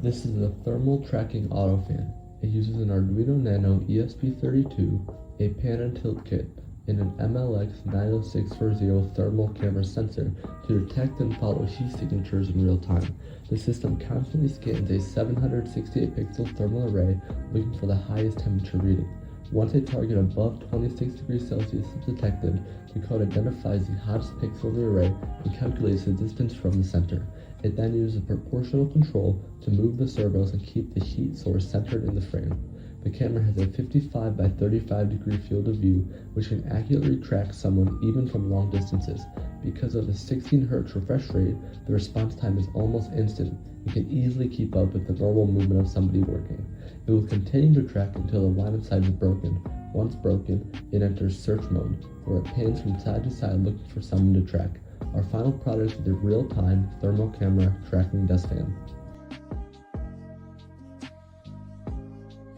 This is a thermal tracking auto fan. It uses an Arduino Nano ESP32, a pan and tilt kit, and an MLX 90640 thermal camera sensor to detect and follow heat signatures in real time. The system constantly scans a 768 pixel thermal array looking for the highest temperature reading. Once a target above 26 degrees Celsius is detected, the code identifies the hottest pixel of the array and calculates the distance from the center. It then uses proportional control to move the servos and keep the heat source centered in the frame. The camera has a 55 by 35 degree field of view, which can accurately track someone even from long distances. Because of the 16 Hz refresh rate, the response time is almost instant and can easily keep up with the normal movement of somebody working. It will continue to track until the line of sight is broken. Once broken, it enters search mode, where it pans from side to side looking for someone to track. Our final product is a real-time thermal camera tracking desk fan.